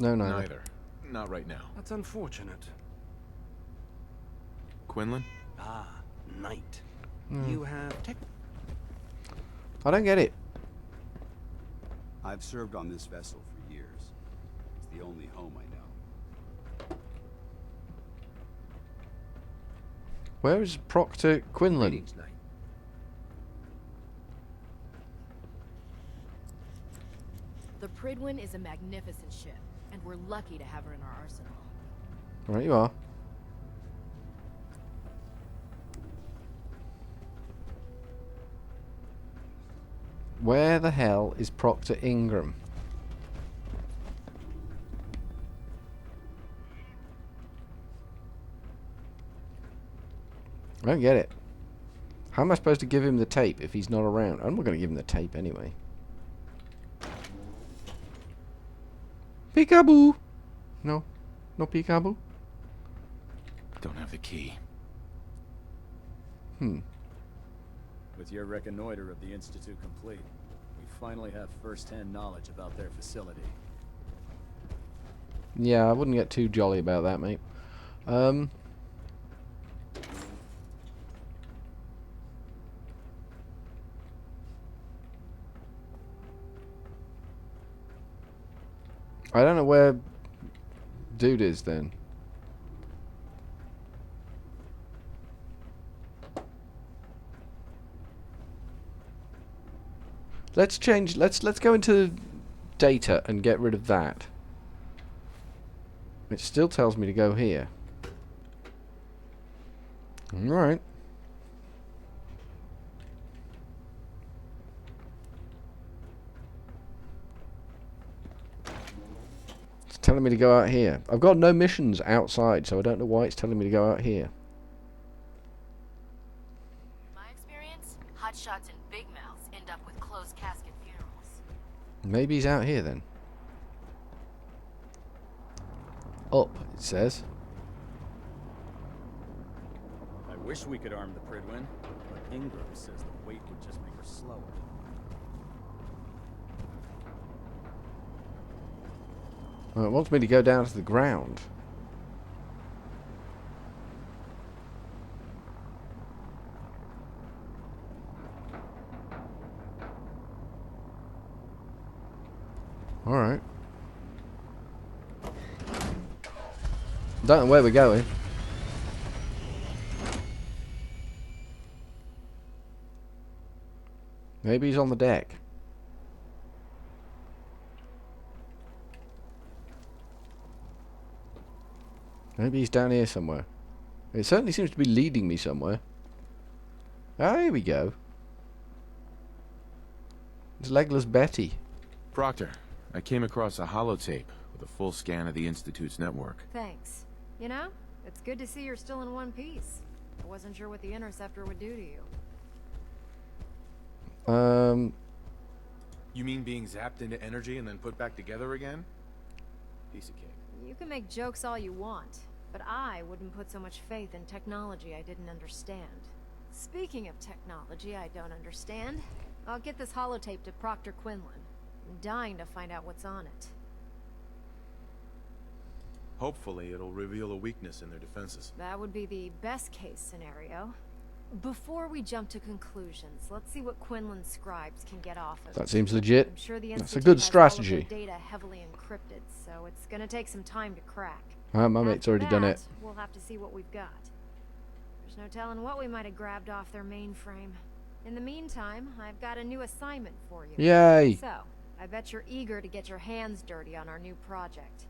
No, neither. Neither. Not right now. That's unfortunate. Quinlan? Ah, Knight. You have tech. I don't get it. I've served on this vessel for years. It's the only home I know. Where is Proctor Quinlan? Greetings, Knight. The Pridwin is a magnificent ship, and we're lucky to have her in our arsenal. Right, you are. Where the hell is Proctor Ingram? I don't get it. How am I supposed to give him the tape if he's not around? I'm not going to give him the tape anyway. Peekaboo! No. No peekaboo? Don't have the key. With your reconnoiter of the Institute complete, we finally have first-hand knowledge about their facility. Yeah, I wouldn't get too jolly about that, mate. I don't know where dude is then. Let's change. Let's go into data and get rid of that. It still tells me to go here. All right. It's telling me to go out here. I've got no missions outside, so I don't know why it's telling me to go out here. In my experience, hotshots and big mouths end up with closed casket funerals. Maybe he's out here then. Up, it says. I wish we could arm the Pridwin, but Ingram says the weight would just make her slower. Well, it wants me to go down to the ground. Alright. Don't know where we're going. Maybe he's on the deck. Maybe he's down here somewhere. It certainly seems to be leading me somewhere. Ah, here we go. It's Legless Betty. Proctor, I came across a holotape with a full scan of the Institute's network. Thanks. You know, it's good to see you're still in one piece. I wasn't sure what the Interceptor would do to you. You mean being zapped into energy and then put back together again? Piece of cake. You can make jokes all you want, but I wouldn't put so much faith in technology I didn't understand. Speaking of technology I don't understand, I'll get this holotape to Proctor Quinlan. I'm dying to find out what's on it. Hopefully it'll reveal a weakness in their defenses. That would be the best case scenario. Before we jump to conclusions, let's see what Quinlan's scribes can get off of That it. seems legit. I'm sure the That's a Institute good has strategy. all of their data heavily encrypted, so it's gonna take some time to crack. My mate's After already done it. that, we'll have to see what we've got. There's no telling what we might have grabbed off their mainframe. In the meantime, I've got a new assignment for you. Yay! So, I bet you're eager to get your hands dirty on our new project.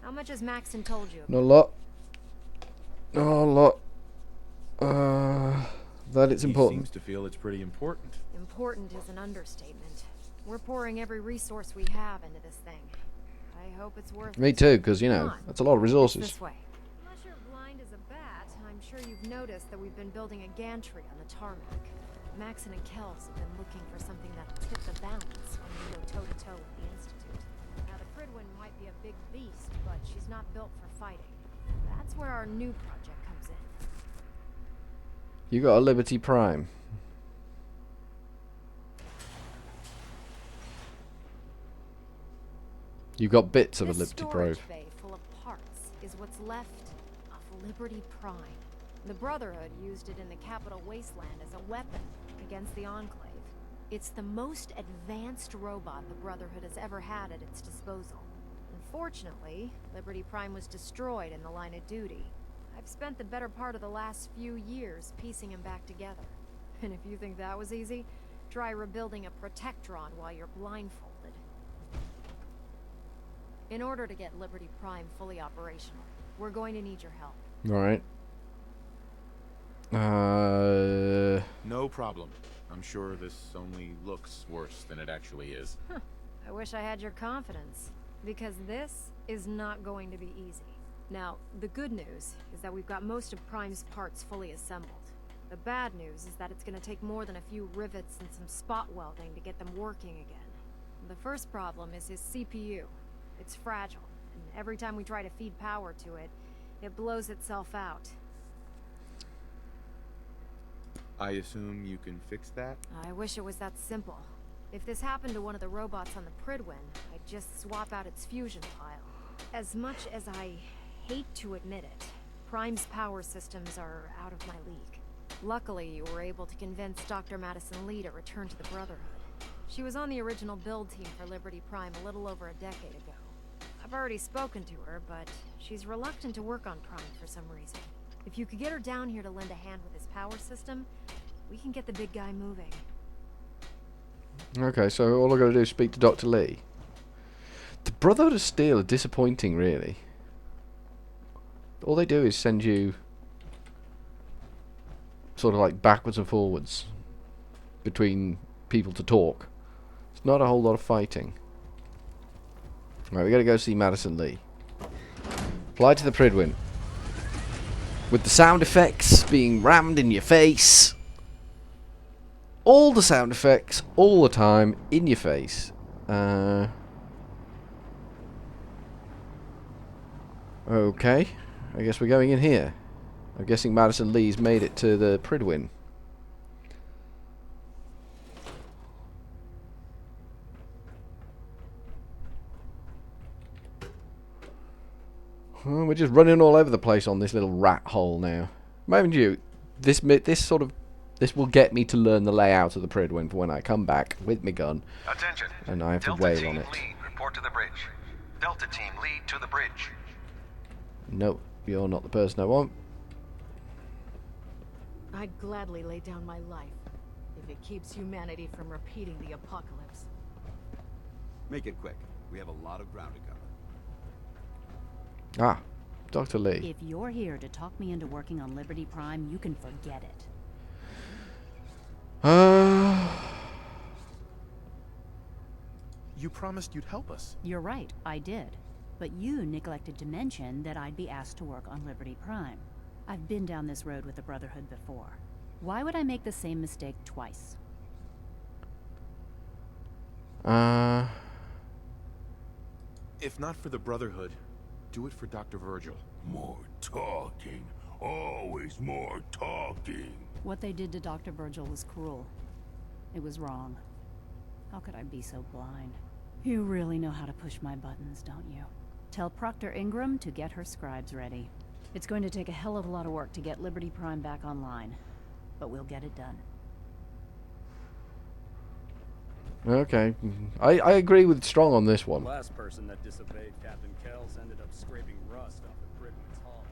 How much has Maxon told you? Not a lot. Not a lot. That it's He important. seems to feel it's pretty important. Important is an understatement. We're pouring every resource we have into this thing. I hope it's worth Me it. too, because, you know, Come on. that's a lot of It's resources. this way. Unless you're blind as a bat, I'm sure you've noticed that we've been building a gantry on the tarmac. Maxon and Kells have been looking for something that'll tip the balance when we go toe-to-toe with the Institute. Now, the Pridwin might be a big beast, but she's not built for fighting. That's where our new project comes in. You got a Liberty Prime. You've got bits of a This Liberty storage probe. bay full of parts is what's left of Liberty Prime. The Brotherhood used it in the Capital Wasteland as a weapon against the Enclave. It's the most advanced robot the Brotherhood has ever had at its disposal. Unfortunately, Liberty Prime was destroyed in the line of duty. I've spent the better part of the last few years piecing him back together. And if you think that was easy, try rebuilding a Protectron while you're blindfolded. In order to get Liberty Prime fully operational, we're going to need your help. Alright. No problem. I'm sure this only looks worse than it actually is. I wish I had your confidence, because this is not going to be easy. Now, the good news is that we've got most of Prime's parts fully assembled. The bad news is that it's going to take more than a few rivets and some spot welding to get them working again. The first problem is his CPU. It's fragile, and every time we try to feed power to it, it blows itself out. I assume you can fix that? I wish it was that simple. If this happened to one of the robots on the Pridwin, I'd just swap out its fusion pile. As much as I hate to admit it, Prime's power systems are out of my league. Luckily, you were able to convince Dr. Madison Lee to return to the Brotherhood. She was on the original build team for Liberty Prime a little over a decade ago. I've already spoken to her, but she's reluctant to work on Prime for some reason. If you could get her down here to lend a hand with his power system, we can get the big guy moving. Okay, so all I gotta do is speak to Dr. Lee. The Brotherhood of Steel are disappointing, really. All they do is send you sort of like backwards and forwards between people to talk. It's not a whole lot of fighting. Right, we gotta go see Madison Lee. Fly to the Pridwin. With the sound effects being rammed in your face. All the sound effects, all the time, in your face. Okay. I guess we're going in here. I'm guessing Madison Lee's made it to the Pridwin. Well, we're just running all over the place on this little rat hole now. Mind you, this will get me to learn the layout of the Pridwin for when I come back with my gun. Attention. And I have to Delta wail team on it. lead, report to the bridge. Delta team lead to the bridge. No, you're not the person I want. I'd gladly lay down my life if it keeps humanity from repeating the apocalypse. Make it quick. We have a lot of ground to cover. Ah, Dr. Lee. If you're here to talk me into working on Liberty Prime, you can forget it. You promised you'd help us. You're right, I did. But you neglected to mention that I'd be asked to work on Liberty Prime. I've been down this road with the Brotherhood before. Why would I make the same mistake twice? If not for the Brotherhood, do it for Dr. Virgil. More talking. Always more talking. What they did to Dr. Virgil was cruel. It was wrong. How could I be so blind? You really know how to push my buttons, don't you? Tell Proctor Ingram to get her scribes ready. It's going to take a hell of a lot of work to get Liberty Prime back online, but we'll get it done. Okay. I agree with Strong on this one. The last person that disobeyed Captain Kells ended up scraping rust off the Pridwin's hull.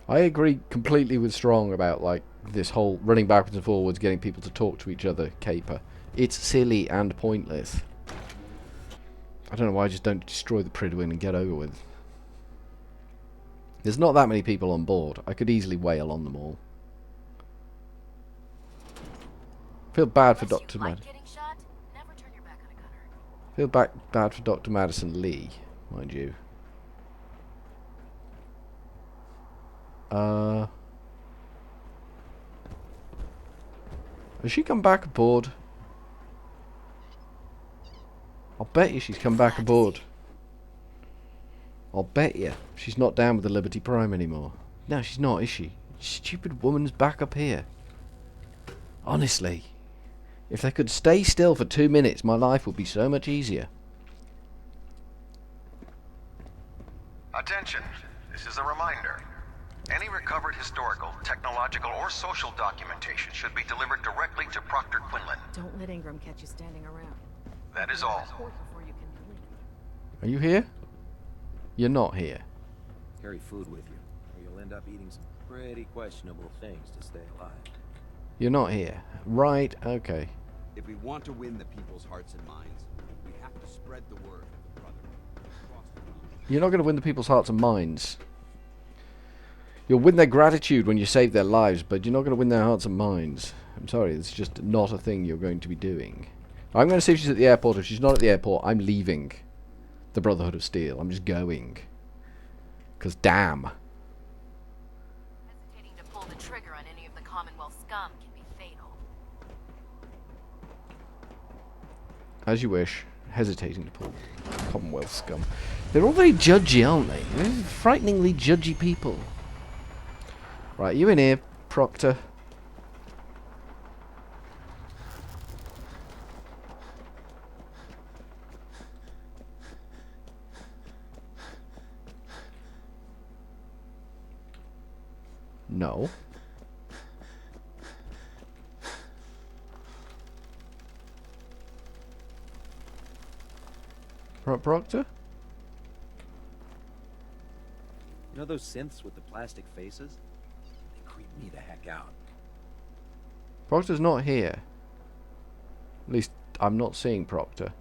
I agree completely with Strong about like this whole running backwards and forwards, getting people to talk to each other caper. It's silly and pointless. I don't know why I just don't destroy the Pridwin and get over with. There's not that many people on board. I could easily wail on them all. Feel bad for Dr. Madison. Feel bad for Dr. Madison Lee, mind you. Has she come back aboard? I'll bet you she's come back aboard. I'll bet you she's not down with the Liberty Prime anymore. No, she's not, is she? Stupid woman's back up here. Honestly. If they could stay still for 2 minutes, my life would be so much easier. Attention, this is a reminder. Any recovered historical, technological, or social documentation should be delivered directly to Proctor Quinlan. Don't let Ingram catch you standing around. That is all. Before you can do it. Are you here? You're not here. Carry food with you, or you'll end up eating some pretty questionable things to stay alive. You're not here. Right, okay. If we want to win the people's hearts and minds, we have to spread the word of the Brotherhood across the realm. You're not going to win the people's hearts and minds. You'll win their gratitude when you save their lives, but you're not going to win their hearts and minds. I'm sorry, it's just not a thing you're going to be doing. I'm going to see if she's at the airport. If she's not at the airport, I'm leaving the Brotherhood of Steel. I'm just going. Because damn. Hesitating to pull the trigger on any of the Commonwealth scum can be fatal. As you wish. Hesitating to pull Commonwealth scum. They're all very judgy, aren't they? They're frighteningly judgy people. Right, you in here, Proctor. No. Proctor? You know those synths with the plastic faces? They creep me the heck out. Proctor's not here. At least, I'm not seeing Proctor.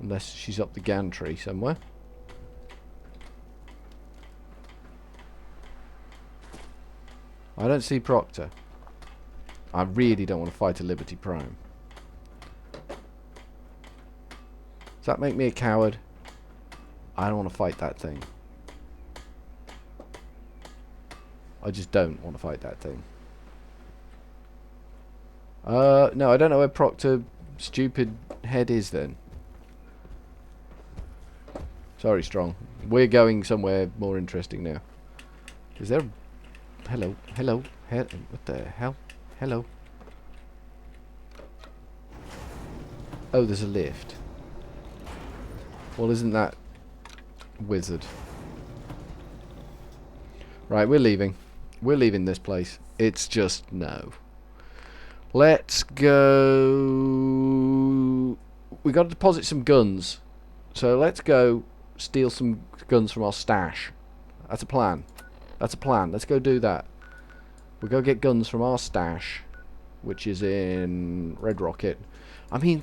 Unless she's up the gantry somewhere. I don't see Proctor. I really don't want to fight a Liberty Prime. Does that make me a coward? I don't want to fight that thing. I just don't want to fight that thing. No, I don't know where Proctor stupid head is then. Sorry, Strong. We're going somewhere more interesting now. Is there... Hello, hello, what the hell? Hello. Oh, there's a lift. Well, isn't that wizard? Right, we're leaving. We're leaving this place. It's just no. Let's go... We got to deposit some guns. So let's go steal some guns from our stash. That's a plan. That's a plan. Let's go do that. We'll go get guns from our stash, which is in Red Rocket. I mean,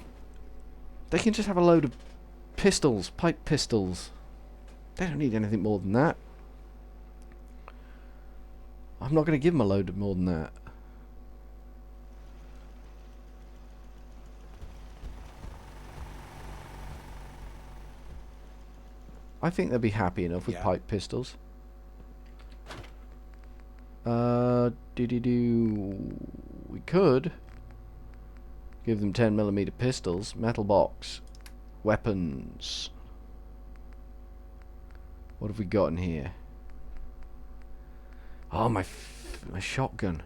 they can just have a load of pistols, pipe pistols. They don't need anything more than that. I'm not going to give them a load of more than that. I think they'll be happy enough with pipe pistols. We could give them 10mm pistols. Metal box. Weapons. What have we got in here? Oh, my shotgun.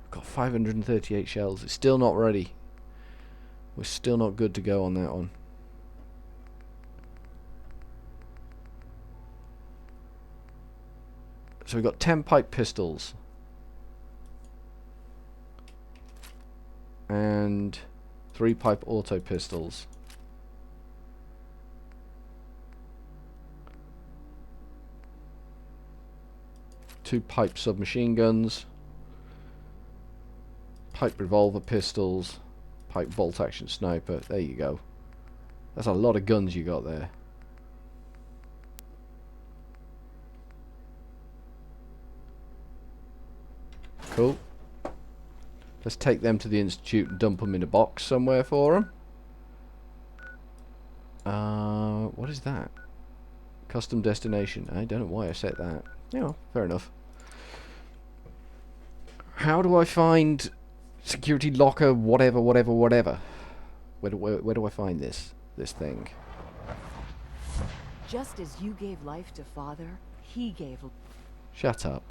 I've got 538 shells. It's still not ready. We're still not good to go on that one. So we've got 10 pipe pistols. And 3 pipe auto pistols. Two pipe submachine guns. Pipe revolver pistols. Pipe bolt action sniper. There you go. That's a lot of guns you got there. Cool. Let's take them to the Institute and dump them in a box somewhere for them. What is that? Custom destination. I don't know why I set that. Yeah, fair enough. How do I find security locker whatever? Where do I find this thing? Just as you gave life to Father, he gave... Shut up.